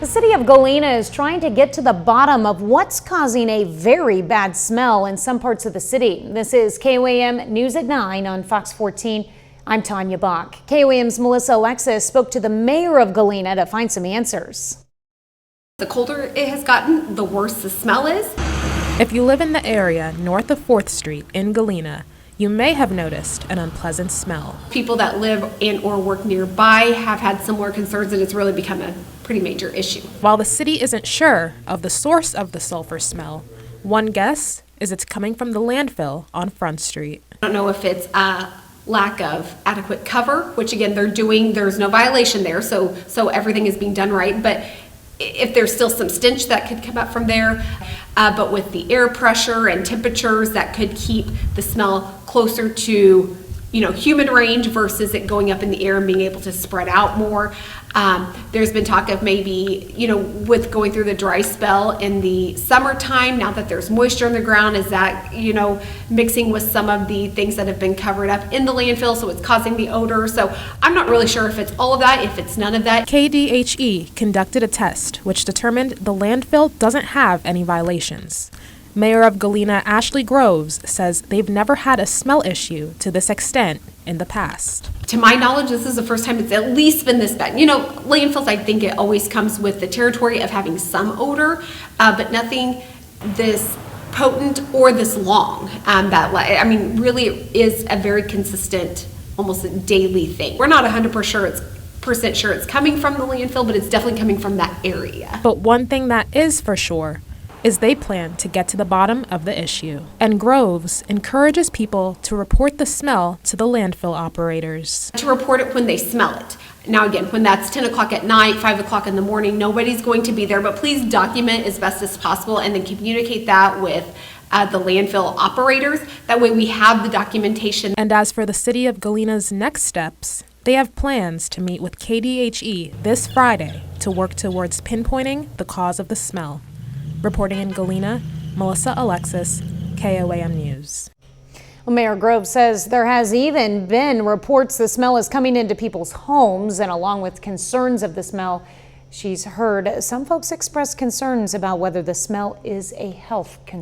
The city of Galena is trying to get to the bottom of what's causing a very bad smell in some parts of the city. This is KOAM News at 9 on Fox 14. I'm Tanya Bach. KOAM's Melissa Alexis spoke to the mayor of Galena to find some answers. The colder it has gotten, the worse the smell is. If you live in the area north of 4th Street in Galena, you may have noticed an unpleasant smell. People that live and or work nearby have had similar concerns, and it's really become a pretty major issue. While the city isn't sure of the source of the sulfur smell, one guess is it's coming from the landfill on Front Street. I don't know if it's a lack of adequate cover, which again they're doing, there's no violation there, so everything is being done right, but if there's still some stench that could come up from there, but with the air pressure and temperatures, that could keep the smell closer to, human range versus it going up in the air and being able to spread out more. There's been talk of maybe, with going through the dry spell in the summertime, now that there's moisture in the ground, is that, mixing with some of the things that have been covered up in the landfill, so it's causing the odor. So I'm not really sure if it's all of that, if it's none of that. KDHE conducted a test which determined the landfill doesn't have any violations. Mayor of Galena, Ashley Groves, says they've never had a smell issue to this extent in the past. To my knowledge, this is the first time it's at least been this bad. Landfills, I think it always comes with the territory of having some odor, but nothing this potent or this long. Really is a very consistent, almost a daily thing. We're not 100% sure it's coming from the landfill, but it's definitely coming from that area. But one thing that is for sure is they plan to get to the bottom of the issue. And Groves encourages people to report the smell to the landfill operators. To report it when they smell it. Now again, when that's 10 o'clock at night, 5 o'clock in the morning, nobody's going to be there, but please document as best as possible and then communicate that with the landfill operators. That way we have the documentation. And as for the city of Galena's next steps, they have plans to meet with KDHE this Friday to work towards pinpointing the cause of the smell. Reporting in Galena, Melissa Alexis, KOAM News. Well, Mayor Grove says there has even been reports the smell is coming into people's homes, and along with concerns of the smell, she's heard some folks express concerns about whether the smell is a health concern.